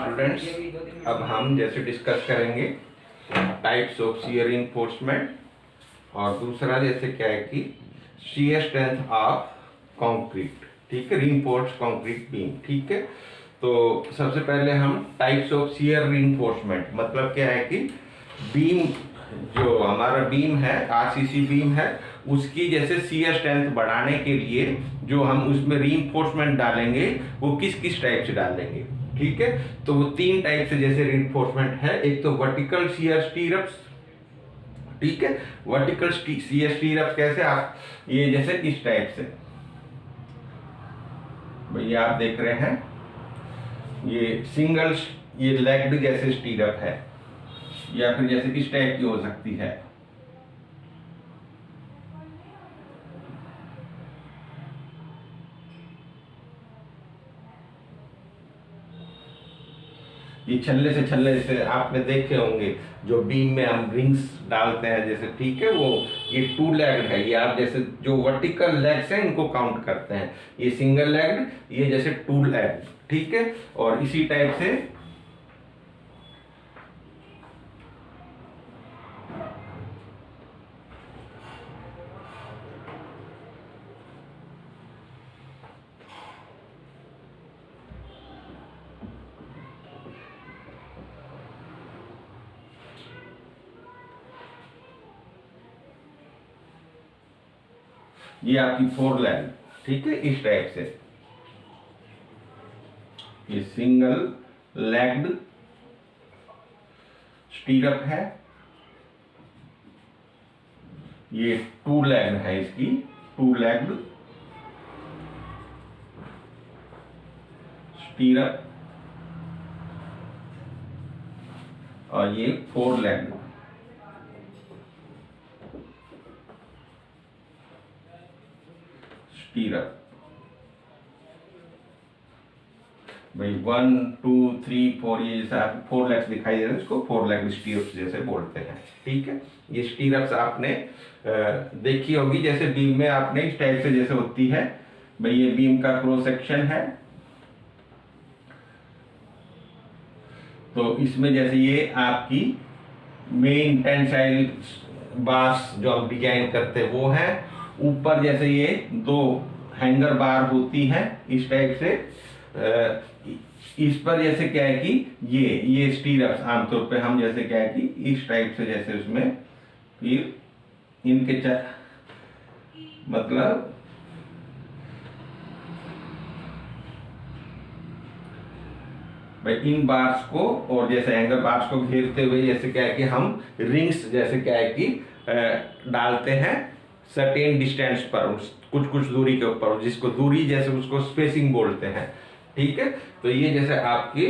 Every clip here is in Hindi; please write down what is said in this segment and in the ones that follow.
स्टूडेंट्स, अब हम जैसे डिस्कस करेंगे टाइप्स ऑफ शियर रिइंफोर्समेंट और दूसरा जैसे क्या है कि शियर स्ट्रेंथ ऑफ कंक्रीट। ठीक है, रिइंफोर्स्ड कंक्रीट बीम। ठीक है, तो सबसे पहले हम टाइप्स ऑफ शियर रिइंफोर्समेंट मतलब क्या है कि बीम, जो हमारा बीम है आरसीसी बीम है, उसकी जैसे शियर स्ट्रेंथ बढ़ाने के लिए जो हम उसमें रीइंफोर्समेंट डालेंगे वो किस किस टाइप से डालेंगे। ठीक है, तो वो तीन टाइप से जैसे रीइंफोर्समेंट है। एक तो वर्टिकल शियर स्टीरअप्स। ठीक है, वर्टिकल शियर स्टीरअप्स कैसे, आप ये जैसे इस टाइप से भैया आप देख रहे हैं, ये सिंगल ये लेग्ड जैसे स्टीरअप है, या फिर जैसे इस टाइप की हो सकती है। ये छल्ले से आपने देखे होंगे जो बीम में हम रिंग्स डालते हैं जैसे। ठीक है, वो ये टू लेग्ड है। ये आप जैसे जो वर्टिकल लेग्स हैं इनको काउंट करते हैं, ये सिंगल लेग्ड, ये जैसे टू लेग्ड। ठीक है, और इसी टाइप से ये आपकी फोर लेग। ठीक है, इस टाइप से ये सिंगल लेग्ड स्टीरअप है, ये टू लेग्ड है, इसकी टू लेग्ड स्टीरअप, और ये फोर लेग्ड स्टीरअप। भाई 1 2 3 4, ये जैसे आप फोर लेग्स दिखाई दे रहे हैं, इसको फोर लेग स्टीरअप्स जैसे बोलते हैं। ठीक है, ये स्टीरअप्स आपने देखी होगी जैसे बीम में आपने इस टाइप से जैसे होती है। भाई ये बीम का क्रॉस सेक्शन है, तो इसमें जैसे ये आपकी मेन टेंसाइल बार्स जो हम डिजाइन करते हैं वो है। ऊपर जैसे ये दो हैंगर बार होती हैं इस टाइप से। इस पर जैसे क्या है कि ये स्टीरअप्स आमतौर पे हम जैसे क्या है कि इस टाइप से जैसे उसमें फिर इनके मतलब भाई इन बार्स को और जैसे हैंगर बार्स को घेरते हुए जैसे क्या है कि हम रिंग्स जैसे क्या है कि डालते हैं सर्टेन डिस्टेंस पर, कुछ कुछ दूरी के ऊपर, जिसको दूरी जैसे उसको स्पेसिंग बोलते हैं। ठीक है, तो ये जैसे आपकी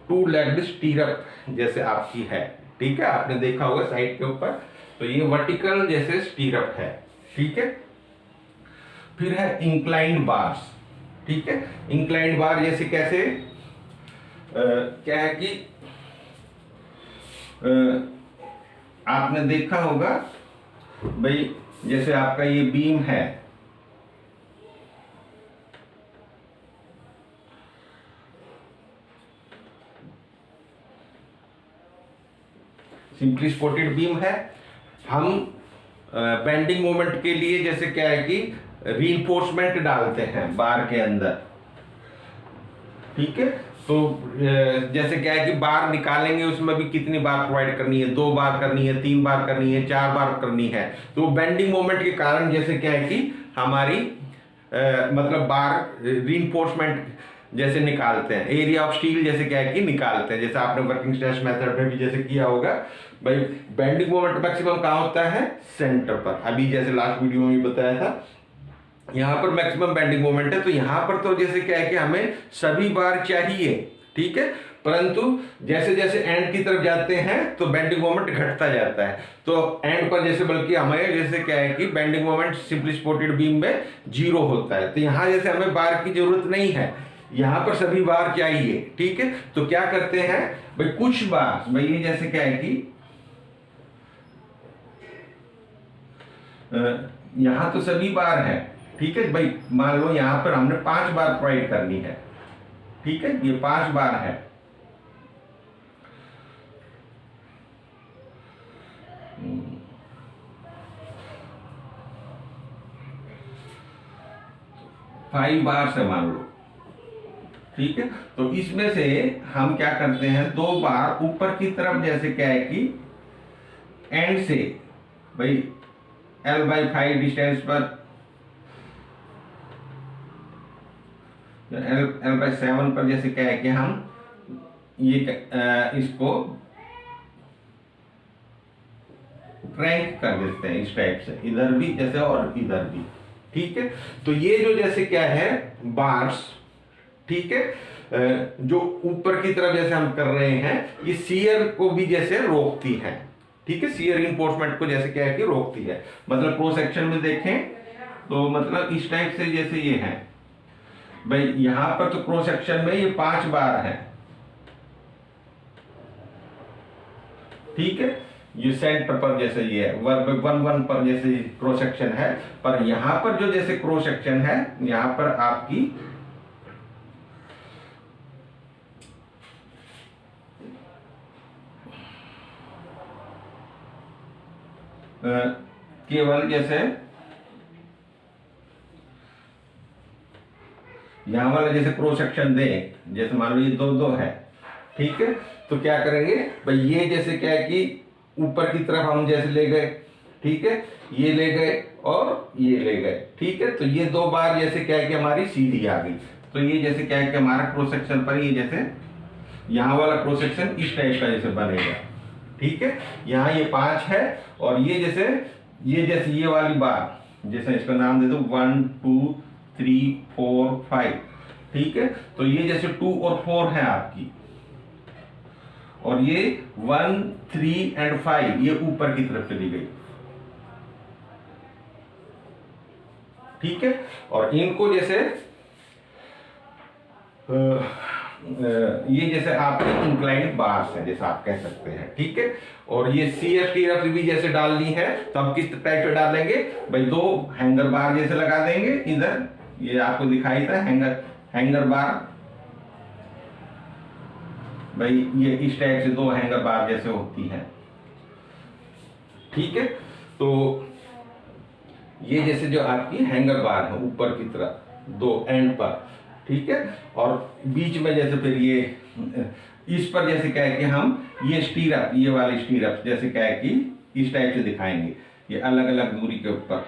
टू लेग्ड स्टीरअप जैसे आपकी है। ठीक है, आपने देखा होगा साइड के ऊपर, तो ये वर्टिकल जैसे स्टीरअप है। ठीक है, फिर है इंक्लाइंड बार्स। ठीक है, इंक्लाइंड बार जैसे कैसे क्या है कि आपने देखा होगा भाई जैसे आपका ये बीम है, सिंपली स्पोर्टेड बीम है। हम बेंडिंग मोमेंट के लिए जैसे क्या है कि रीइंफोर्समेंट डालते हैं बार के अंदर। ठीक है, तो जैसे क्या है कि बार निकालेंगे, उसमें भी कितनी बार प्रोवाइड करनी है, 2 बार करनी है, 3 बार करनी है, 4 बार करनी है। तो बेंडिंग मोमेंट के कारण जैसे क्या है कि हमारी मतलब बार रीइंफोर्समेंट जैसे निकालते हैं, एरिया ऑफ स्टील जैसे क्या है कि निकालते हैं। जैसे आपने वर्किंग स्ट्रेस मेथड में भी जैसे किया होगा, भाई बेंडिंग मोमेंट मैक्सिमम कहाँ होता है, सेंटर पर। अभी जैसे लास्ट वीडियो में भी बताया था, यहाँ पर मैक्सिमम बेंडिंग मोमेंट है। तो यहाँ पर तो जैसे क्या है कि हमें सभी बार चाहिए। ठीक है, परंतु जैसे जैसे एंड की तरफ जाते हैं तो बेंडिंग मोमेंट घटता जाता है। तो एंड पर जैसे बल्कि हमें जैसे क्या है कि bending moment simply supported beam में 0 होता है। तो यहाँ जैसे हमें बार की जरूरत नहीं है, यहाँ पर सभी बार चाहिए। ठीक है, तो क्या करते हैं भाई, कुछ बार भाई ये जैसे क्या है कि यहाँ तो सभी बार है। ठीक है भाई, मान लो यहाँ पर हमने 5 बार प्रोवाइड करनी है। ठीक है, ये 5 बार है। 5 बार से मान लो, ठीक है। तो इसमें से हम क्या करते हैं, 2 बार ऊपर की तरफ, जैसे क्या है कि एंड से भाई L/5 डिस्टेंस पर, L/7 पर जैसे क्या है कि हम ये इसको क्रैंक कर देते हैं इस टाइप से, इधर भी जैसे और इधर भी, ठीक है। तो ये जो जैसे क्या है बार्स, ठीक है, जो ऊपर की तरफ जैसे हम कर रहे हैं, ये शियर को भी जैसे रोकती है, ठीक है, शियर रिइंफोर्समेंट को जैसे क्या है कि रोकती है। मतलब क्रॉस सेक्शन में देखें तो मतलब इस टाइप से जैसे ये है भाई, यहां पर तो क्रॉस सेक्शन में ये 5 बार है, ठीक है। ये सेंटर पर जैसे ये है 1/1 पर जैसे क्रॉस सेक्शन है, पर यहां पर जो जैसे क्रॉस सेक्शन है, यहां पर आपकी केवल जैसे यहां वाला जैसे क्रॉस सेक्शन दे, जैसे मान लो ये 2-2 है, ठीक है। तो क्या करेंगे भाई, ये जैसे क्या है कि ऊपर की तरफ हम जैसे ले गए, ठीक है, ये ले गए और ये ले गए, ठीक है। तो ये 2 बार जैसे क्या है कि हमारी सीधी आ गई। तो ये जैसे क्या है कि हमारा क्रॉस सेक्शन पर ये जैसे यहाँ वाला क्रॉस सेक्शन इस टाइप का जैसे बनेगा, ठीक है। यहाँ ये 5 है और ये जैसे ये वाली बार, जैसे इसका नाम दे दो 1 2 3 4 5, ठीक है। तो ये जैसे 2 और 4 है आपकी, और ये 1 3 एंड 5 ये ऊपर की तरफ चली गई, ठीक है। और इनको जैसे ये जैसे आपके इंक्लाइंड बार्स हैं, जैसे आप कह सकते हैं, ठीक है। और ये CF भी जैसे डालनी है तो हम किस टाइप से डालेंगे भाई, 2 हैंगर बार जैसे लगा देंगे इधर, ये आपको दिखाई था हैंगर बार भाई, ये इस टाइप से 2 हैंगर बार जैसे होती है, ठीक है। तो ये जैसे जो आपकी हैंगर बार है ऊपर की तरफ 2 एंड पर, ठीक है। और बीच में जैसे फिर ये इस पर जैसे क्या है कि हम ये स्टीरअप, ये वाली स्टीरअप जैसे क्या है कि इस टाइप से दिखाएंगे, ये अलग अलग दूरी के ऊपर,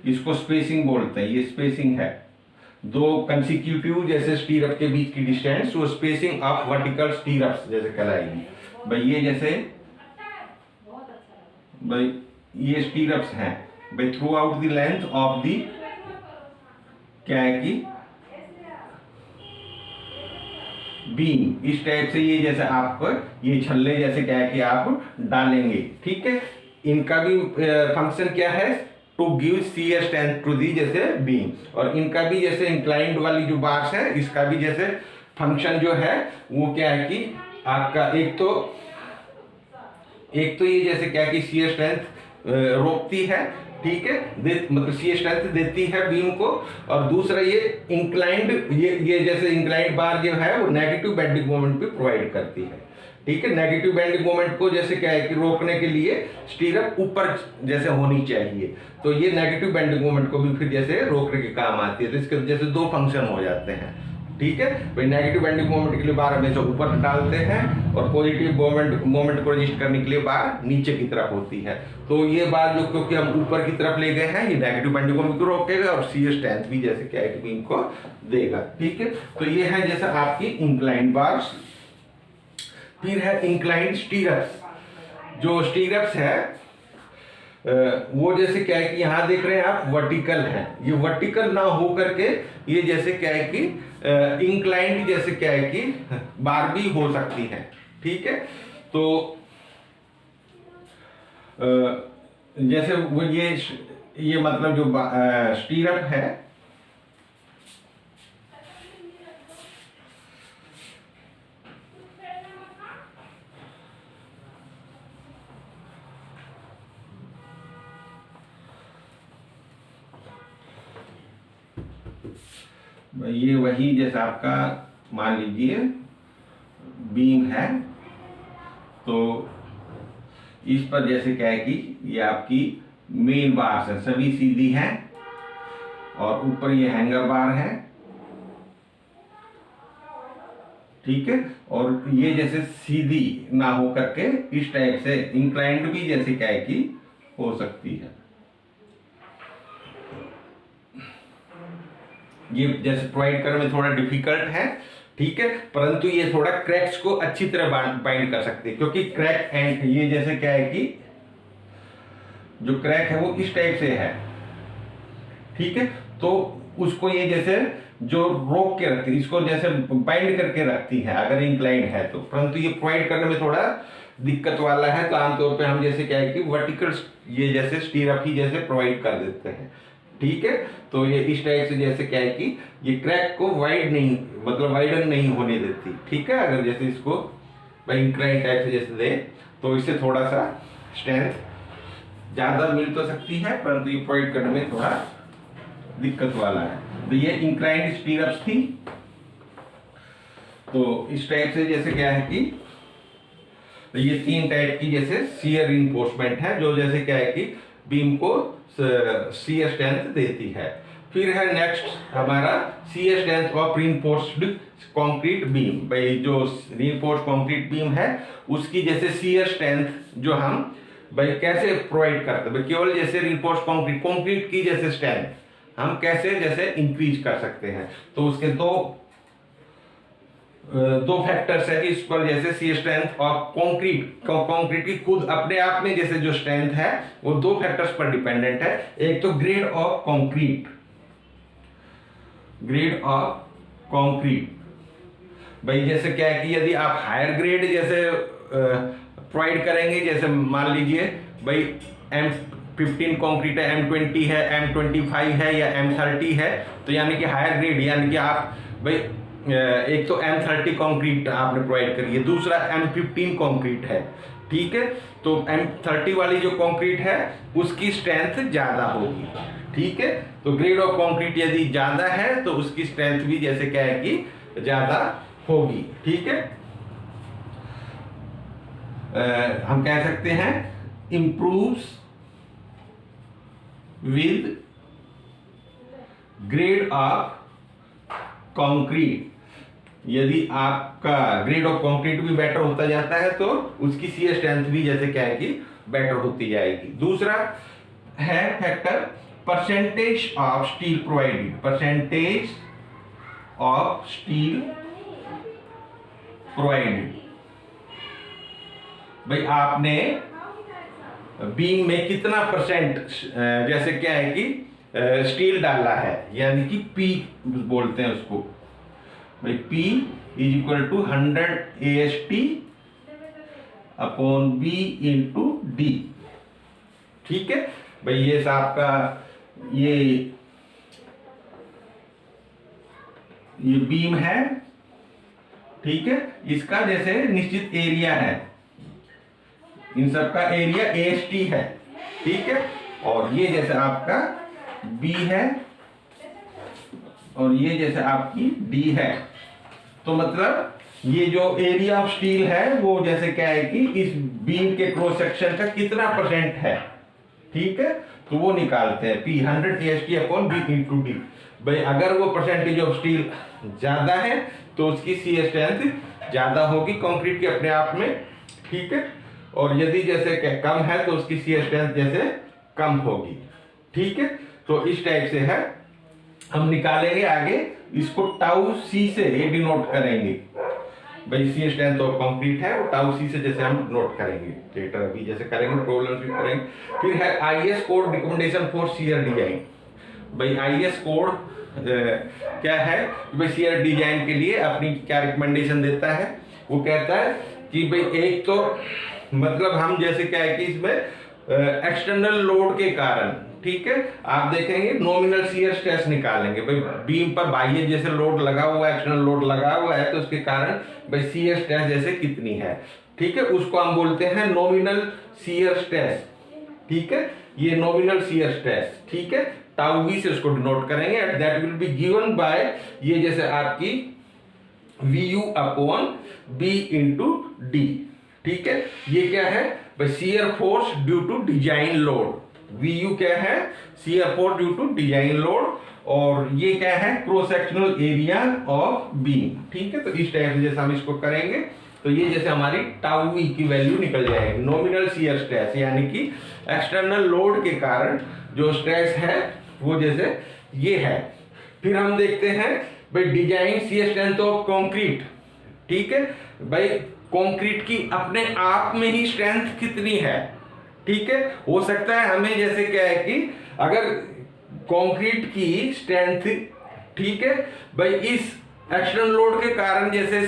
इसको स्पेसिंग बोलते हैं। ये स्पेसिंग है 2 कंसिक्यूटिव जैसे स्टीरअप के बीच की डिस्टेंस, वो स्पेसिंग ऑफ वर्टिकल स्टीरअप्स जैसे कहलाएगी भाई। ये जैसे भाई ये स्टीरअप्स हैं भाई through out the length of the क्या है कि बीम, इस टाइप से ये जैसे आपको ये छल्ले जैसे क्या है कि आप डालेंगे, ठीक है। इनका भी फंक्शन क्या है, to give shear strength to the जैसे बीम। और इनका भी जैसे इंक्लाइंड वाली जो बार्स है, इसका भी जैसे फंक्शन जो है वो क्या है कि आपका एक तो ये जैसे क्या है कि शियर स्ट्रेंथ रोकती है, ठीक है, मतलब शियर स्ट्रेंथ देती है बीम को। और दूसरा ये इंक्लाइंड, ये जैसे इंक्लाइंड बार जो है वो नेगेटिव बेंडिंग मोमेंट भी प्रोवाइड करती है, ठीक है। नेगेटिव बेंडिंग मोमेंट को जैसे क्या है कि रोकने के लिए स्टीरअप ऊपर जैसे होनी चाहिए, तो ये नेगेटिव बेंडिंग मोमेंट को भी फिर जैसे रोकने के काम आती है। तो इसके जैसे 2 फंक्शन हो जाते हैं, ठीक है भाई। नेगेटिव बेंडिंग मोमेंट के लिए बार हमेशा ऊपर डालते हैं और पॉजिटिव मोमेंट को रजिस्ट करने के लिए बार नीचे की तरफ होती है। तो ये बार जो क्योंकि हम ऊपर की तरफ ले गए हैं, ये नेगेटिव बेंडिंग मोमेंट को रोकेगा और शियर स्ट्रेंथ भी जैसे क्या है कि बीम को देगा, ठीक है। तो ये है जैसे आपकी इंक्लाइंड बार्स। फिर है इंक्लाइंड स्टीरअप्स। जो स्टीरअप्स है वो जैसे क्या है कि यहाँ देख रहे हैं आप वर्टिकल है, ये वर्टिकल ना हो करके ये जैसे क्या है कि इंक्लाइंड जैसे क्या है कि बार भी हो सकती है, ठीक है। तो जैसे वो ये मतलब जो स्टीरअप है, ये वही जैसे आपका मान लीजिए बीम है, तो इस पर जैसे क्या है कि ये आपकी मेन बार्स है, सभी सीधी हैं और ऊपर ये हैंगर बार है, ठीक है। और ये जैसे सीधी ना हो करके इस टाइप से इंक्लाइंड भी जैसे क्या है कि हो सकती है। ये जैसे प्रोवाइड करने में थोड़ा डिफिकल्ट है, ठीक है, परंतु ये थोड़ा क्रैक्स को अच्छी तरह बाइंड कर सकते हैं, क्योंकि क्रैक एंड ये जैसे क्या है कि जो क्रैक है वो इस टाइप से है, ठीक है। तो उसको ये जैसे जो रोक के रखती है, इसको जैसे बाइंड करके रखती है अगर इंक्लाइंड है तो, परंतु ये प्रोवाइड करने में थोड़ा दिक्कत वाला है। तो आमतौर पे हम जैसे क्या है कि वर्टिकल ये जैसे स्टीरअप ही जैसे प्रोवाइड कर देते हैं, ठीक है। तो ये इस टाइप से जैसे क्या है कि ये क्रैक को वाइड नहीं, मतलब वाइडन नहीं होने देती, ठीक है। अगर जैसे इसको इंक्लाइंड टाइप से जैसे दे तो इससे थोड़ा सा स्ट्रेंथ ज़्यादा मिल तो सकती है, परंतु ये प्रोवाइड करने में थोड़ा दिक्कत वाला है। तो ये इंक्लाइंड स्टीरअप्स थी। तो इस टाइप से जैसे क्या है कि ये 3 टाइप की जैसे शियर रिइंफोर्समेंट है, जो जैसे क्या है कि बीम को शियर स्ट्रेंथ देती है। फिर है नेक्स्ट हमारा shear strength of reinforced concrete beam. भाई जो रिइंफोर्स्ड कंक्रीट बीम है उसकी जैसे शियर स्ट्रेंथ जो हम भाई कैसे प्रोवाइड करते हैं, केवल जैसे रिइंफोर्स्ड कंक्रीट की जैसे स्ट्रेंथ हम कैसे जैसे इंक्रीज कर सकते हैं। तो उसके दो फैक्टर्स है कि इस पर जैसे सी स्ट्रेंथ ऑफ कंक्रीट की खुद अपने आप में जैसे जो स्ट्रेंथ है वो 2 फैक्टर्स पर डिपेंडेंट है। एक तो ग्रेड ऑफ कंक्रीट, भाई जैसे क्या है कि यदि आप हायर ग्रेड जैसे प्रोवाइड करेंगे, जैसे मान लीजिए भाई M15 कंक्रीट है, M20 है, M25 है या M30 है, तो यानी कि हायर ग्रेड, यानी कि आप भाई एक तो M30 कंक्रीट आपने प्रोवाइड करी है, दूसरा M15 कंक्रीट है, ठीक है। तो M30 वाली जो कंक्रीट है उसकी स्ट्रेंथ ज्यादा होगी, ठीक है। तो ग्रेड ऑफ कंक्रीट यदि ज्यादा है तो उसकी स्ट्रेंथ भी जैसे क्या है कि ज्यादा होगी, ठीक है। हम कह सकते हैं improves with grade of concrete. यदि आपका ग्रेड ऑफ कंक्रीट भी बेटर होता जाता है तो उसकी शियर स्ट्रेंथ भी जैसे क्या है कि बेटर होती जाएगी। दूसरा है factor percentage of steel provided, percentage of steel provided. भाई आपने बीम में कितना परसेंट जैसे क्या है कि स्टील डाला है, यानी कि पी बोलते हैं उसको, भाई P is equal to 100 AST upon B into D, ठीक है। भाई ये आपका ये बीम है, ठीक है। इसका जैसे निश्चित एरिया है, इन सब का एरिया AST है, ठीक है। और ये जैसे आपका B है और ये जैसे आपकी D है। तो मतलब ये जो एरिया ऑफ स्टील है वो जैसे क्या है कि इस बीम के क्रॉस सेक्शन का कितना परसेंट है, ठीक है। तो वो निकालते हैं P 100 AST upon B into D। भाई अगर वो परसेंटेज ऑफ स्टील ज्यादा है तो उसकी सी स्ट्रेंथ ज्यादा होगी कंक्रीट के अपने आप में, ठीक है। और यदि जैसे कम है तो उसकी सी स्ट्रेंथ जैसे कम होगी, ठीक है। तो इस टाइप से है, हम निकालेंगे आगे इसको टाउ सी से डिनोट करेंगे। भाई सी स्ट्रेंथ ऑफ कंक्रीट है वो टाउ सी से जैसे हम नोट करेंगे, लेटर अभी जैसे करेंगे, प्रॉब्लम भी करेंगे। फिर है IS code recommendation for shear design. भाई IS कोड क्या है, भाई शियर डिजाइन के लिए अपनी क्या रिकमेंडेशन देता है। वो कहता है कि भाई एक तो मतलब हम जैसे क्या है कि इसमें एक्सटर्नल लोड के कारण, ठीक है, आप देखेंगे नॉमिनल शियर स्ट्रेस निकालेंगे। भाई बीम पर बाह्य जैसे लोड लगा हुआ है, एक्सटर्नल लोड लगा हुआ है, तो उसके कारण भाई शियर स्ट्रेस जैसे कितनी है, ठीक है, उसको हम बोलते हैं नॉमिनल शियर स्ट्रेस, ठीक है। ये नॉमिनल शियर स्ट्रेस, ठीक है, टाउ वी से उसको डिनोट करेंगे। At that will be given by ये जैसे आपकी VU upon B into D, ठीक है। ये क्या है भाई shear force due to design load. VU क्या है, shear force due to design load, और ये क्या है, cross sectional area of beam. ठीक है, तो इस टाइप से जैसे हम इसको करेंगे तो ये जैसे हमारी टाउ वी की वैल्यू निकल जाएगी, नॉमिनल शियर स्ट्रेस, यानी कि एक्सटर्नल लोड के कारण जो स्ट्रेस है वो जैसे ये है। फिर हम देखते हैं भाई design shear strength of concrete. ठीक है भाई, कंक्रीट की अपने आप में ही स्ट्रेंथ कितनी है। ठीक है, हो सकता है हमें जैसे क्या है कि अगर कंक्रीट की स्ट्रेंथ, ठीक है भाई, इस एक्सटर्नल लोड के कारण जैसे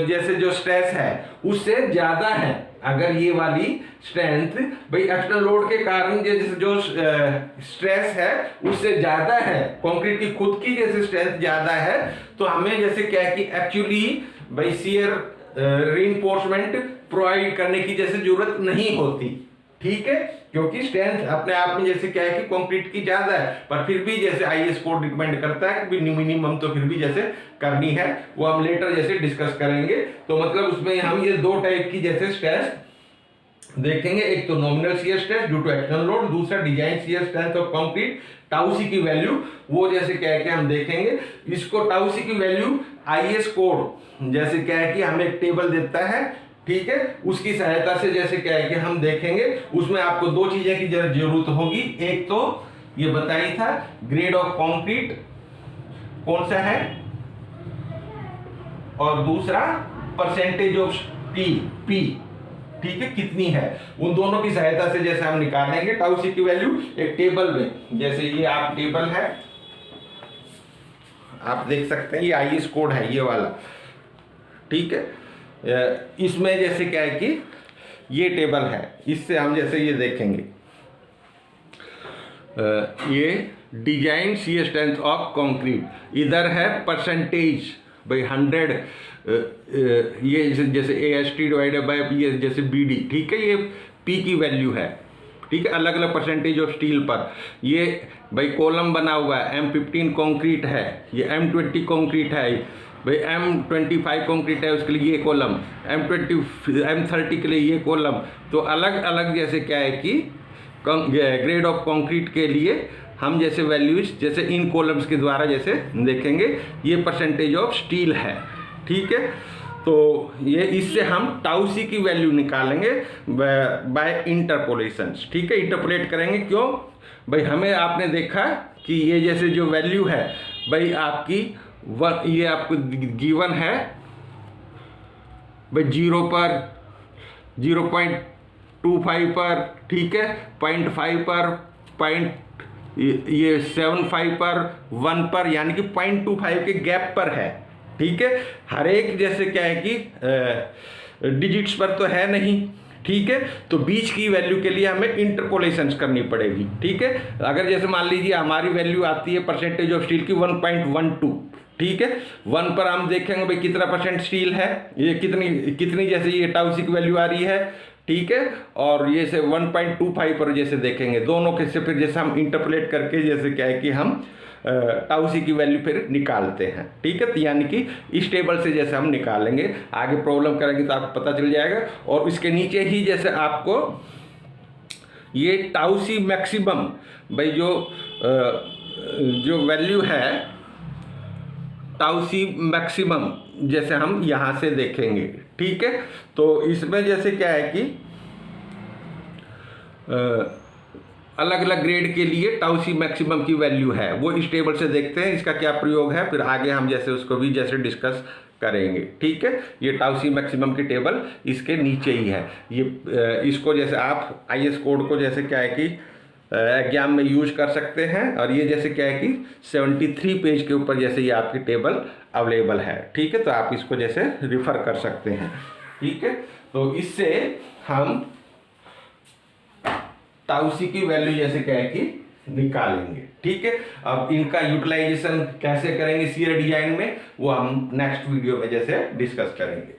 जैसे जो स्ट्रेस है उससे ज्यादा है, अगर ये वाली स्ट्रेंथ भाई एक्सटर्नल लोड के कारण जैसे जो स्ट्रेस है उससे ज्यादा है, कंक्रीट की खुद की जैसे स्ट्रेंथ ज्यादा है, तो हमें जैसे क्या है कि एक्चुअली भाई शियर रीइंफोर्समेंट प्रोवाइड करने की जैसे जरूरत नहीं होती। ठीक है, क्योंकि स्ट्रेंथ अपने आप में जैसे क्या है कि कंक्रीट की ज्यादा है, पर फिर भी जैसे आईएस कोड रिकमेंड करता है कि मिनिमम तो फिर भी जैसे करनी है, वो हम लेटर जैसे डिस्कस करेंगे। तो मतलब उसमें हम ये दो टाइप की जैसे स्ट्रेस देखेंगे, एक तो nominal shear stress due to external load, दूसरा design shear strength of concrete, tau C की वैल्यू, वो जैसे क्या है कि हम देखेंगे। इसको टाउ सी की वैल्यू आईएस कोड जैसे क्या है कि हमें एक टेबल देता है, ठीक है, उसकी सहायता से जैसे क्या है कि हम देखेंगे। उसमें आपको दो चीजें की जरूरत होगी, एक तो ये बताई था ग्रेड ऑफ कंक्रीट कौन सा है, और दूसरा परसेंटेज ऑफ स्टील पी, ठीक है, कितनी है। उन दोनों की सहायता से जैसे हम निकालेंगे टाउ सी की वैल्यू एक टेबल में। जैसे ये आप टेबल है, आप देख सकते हैं, ये आईएस कोड है ये वाला। ठीक है, इसमें जैसे क्या है कि ये टेबल है, इससे हम जैसे ये देखेंगे, ये design shear strength of concrete, इधर है परसेंटेज भाई 100, ये जैसे AST डिवाइडेड बाय ये जैसे BD। ठीक है, ये P की वैल्यू है। ठीक है, अलग अलग परसेंटेज ऑफ स्टील पर। ये भाई कॉलम बना हुआ है, M15 कंक्रीट है, ये M20 कंक्रीट है भाई, M25 कंक्रीट है, उसके लिए ये कॉलम, M30 के लिए ये कॉलम। तो अलग अलग जैसे क्या है कि ग्रेड ऑफ कंक्रीट के लिए हम जैसे वैल्यूज जैसे इन कॉलम्स के द्वारा जैसे देखेंगे। ये परसेंटेज ऑफ स्टील है। ठीक है, तो ये इससे हम टाउ सी की वैल्यू निकालेंगे बाय इंटरपोलेशंस। ठीक है, इंटरपोलेट करेंगे, क्यों भाई, हमें आपने देखा कि ये जैसे जो वैल्यू है भाई आपकी ये आपको गिवन है भाई 0 पर, 0.25 पर, ठीक है, 0.5 पर, ये 7.5 पर, 1 पर, यानी कि 0.25 के गैप पर है। ठीक है, हर एक जैसे क्या है कि डिजिट्स पर तो है नहीं। ठीक है, तो बीच की वैल्यू के लिए हमें इंटरपोलेशंस करनी पड़ेगी। ठीक है, अगर जैसे मान लीजिए हमारी वैल्यू आती है परसेंटेज ऑफ स्टील की 1.12, ठीक है, 1 पर हम देखेंगे भाई कितना परसेंट स्टील है, ये कितनी जैसे ये टाउ सी की वैल्यू आ रही है। ठीक है, और ये से 1.25 पर जैसे देखेंगे, दोनों के से फिर जैसे हम इंटरपोलेट करके जैसे क्या है कि हम टाउ सी की वैल्यू फिर निकालते हैं। ठीक है, तो यानी कि इस टेबल से जैसे हम निकालेंगे, आगे प्रॉब्लम करेंगे तो आपको पता चल जाएगा। और इसके नीचे ही जैसे आपको ये टाउ सी मैक्सिमम भाई जो वैल्यू है टाउ सी मैक्सिमम जैसे हम यहाँ से देखेंगे। ठीक है, तो इसमें जैसे क्या है कि अलग अलग ग्रेड के लिए टाउ सी मैक्सिमम की वैल्यू है, वो इस टेबल से देखते हैं इसका क्या प्रयोग है, फिर आगे हम जैसे उसको भी जैसे डिस्कस करेंगे। ठीक है, ये टाउ सी मैक्सिमम की टेबल इसके नीचे ही है। ये इसको जैसे आप आईएस कोड को जैसे क्या है कि एग्जाम में यूज कर सकते हैं, और ये जैसे क्या है कि 73 पेज के ऊपर जैसे ये आपकी टेबल अवेलेबल है। ठीक है, तो आप इसको जैसे रिफर कर सकते हैं। ठीक है, तो इससे हम टाउ सी की वैल्यू जैसे क्या है कि निकालेंगे। ठीक है, अब इनका यूटिलाइजेशन कैसे करेंगे शियर डिजाइन में, वो हम नेक्स्ट वीडियो में जैसे डिस्कस करेंगे।